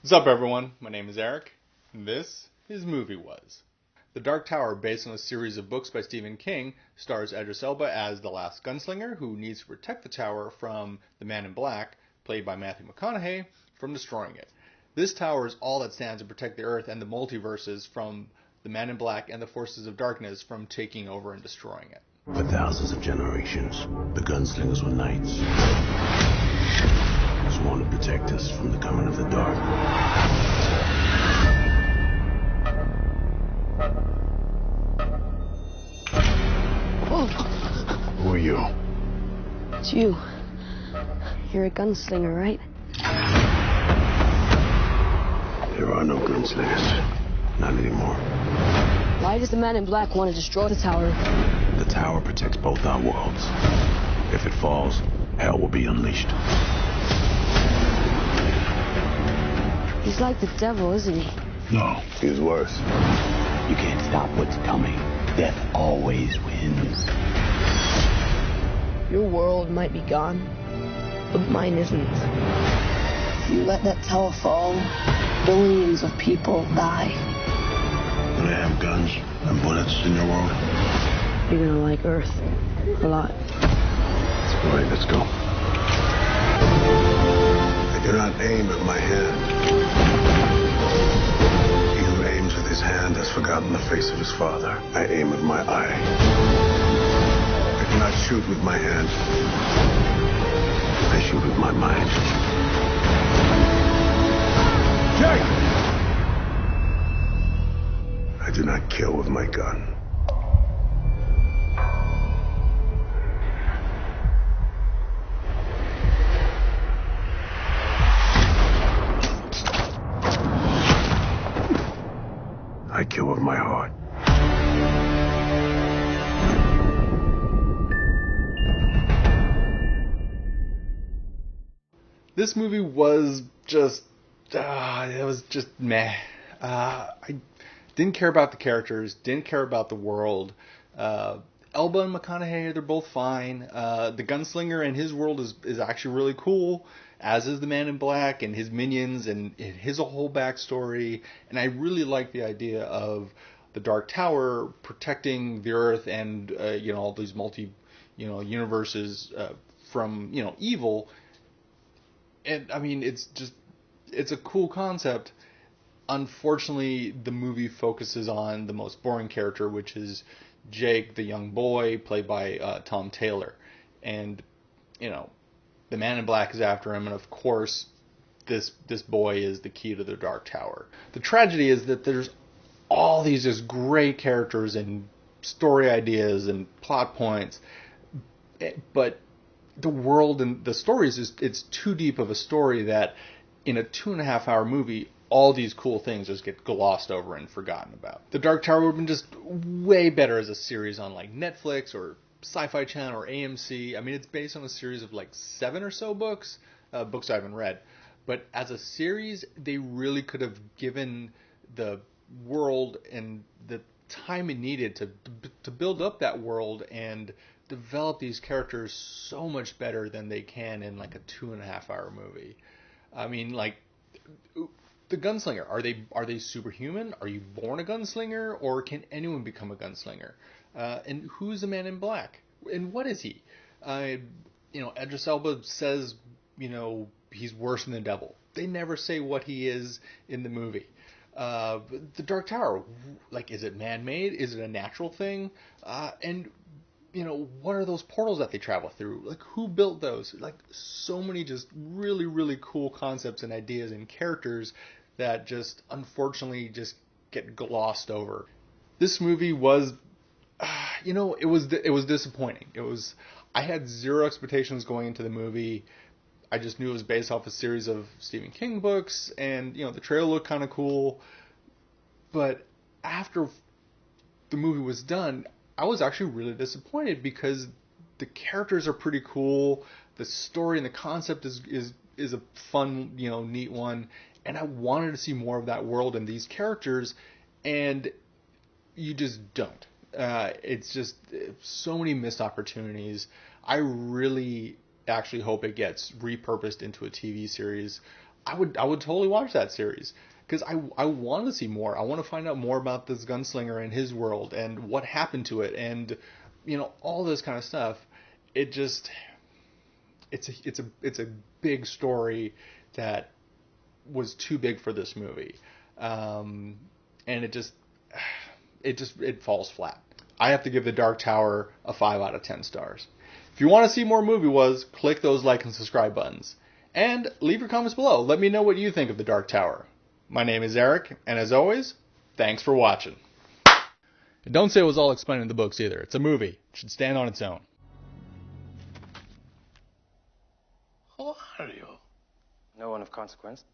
What's up, everyone? My name is Eric, and this is Movie Was. The Dark Tower, based on a series of books by Stephen King, stars Idris Elba as the last gunslinger who needs to protect the tower from the Man in Black, played by Matthew McConaughey, from destroying it. This tower is all that stands to protect the Earth and the multiverses from the Man in Black and the forces of darkness from taking over and destroying it. For thousands of generations, the gunslingers were knights, sworn to protect us from the coming of the dark. Whoa. Who are you? It's you. You're a gunslinger, right? There are no gunslingers. Not anymore. Why does the Man in Black want to destroy the tower? The tower protects both our worlds. If it falls, hell will be unleashed. He's like the devil, isn't he? No, he's worse. You can't stop what's coming. Death always wins. Your world might be gone, but mine isn't. If you let that tower fall, billions of people die. Do they have guns and bullets in your world? You're gonna like Earth a lot. All right, let's go. I do not aim at my hand. He who aims with his hand has forgotten the face of his father. I aim with my eye. I do not shoot with my hand. I shoot with my mind. Jake! I do not kill with my gun. I kill with my heart. This movie was just, it was just meh. I didn't care about the characters, didn't care about the world. Elba and McConaughey, they're both fine. The gunslinger and his world is actually really cool, as is the Man in Black and his minions and his whole backstory. And I really like the idea of the Dark Tower protecting the Earth and all these universes from evil. And I mean, it's a cool concept. Unfortunately, the movie focuses on the most boring character, which is Jake, the young boy, played by Tom Taylor. And, the Man in Black is after him, and of course, this boy is the key to the Dark Tower. The tragedy is that there's all these just great characters and story ideas and plot points, but the world and the stories, it's too deep of a story that in a 2.5-hour movie, all these cool things just get glossed over and forgotten about. The Dark Tower would have been just way better as a series on like Netflix or Sci-Fi Channel or AMC. I mean, it's based on a series of like 7 or so books I haven't read. But as a series, they really could have given the world and the time it needed to build up that world and develop these characters so much better than they can in like a 2.5-hour movie. I mean, like, the gunslinger, are they superhuman? Are you born a gunslinger, or can anyone become a gunslinger? And who's the Man in Black? And what is he? Idris Elba says, he's worse than the devil. They never say what he is in the movie. The Dark Tower, like, is it man-made? Is it a natural thing? And what are those portals that they travel through? Like, who built those? Like, so many just really, really cool concepts and ideas and characters that just, unfortunately, just get glossed over. This movie was, it was disappointing. I had zero expectations going into the movie. I just knew it was based off a series of Stephen King books, and, the trailer looked kind of cool. But after the movie was done, I was actually really disappointed because the characters are pretty cool. The story and the concept is a fun, neat one. And I wanted to see more of that world and these characters, and you just don't. It's just so many missed opportunities. I really actually hope it gets repurposed into a TV series. I would totally watch that series because I want to see more. I want to find out more about this gunslinger and his world and what happened to it and all this kind of stuff. It's a big story that was too big for this movie, and it falls flat. I have to give The Dark Tower a 5 out of 10 stars. If you want to see more Movie Was, click those like and subscribe buttons. And leave your comments below. Let me know what you think of The Dark Tower. My name is Eric, and as always, thanks for watching. And don't say it was all explained in the books either. It's a movie. It should stand on its own. Who are you? No one of consequence.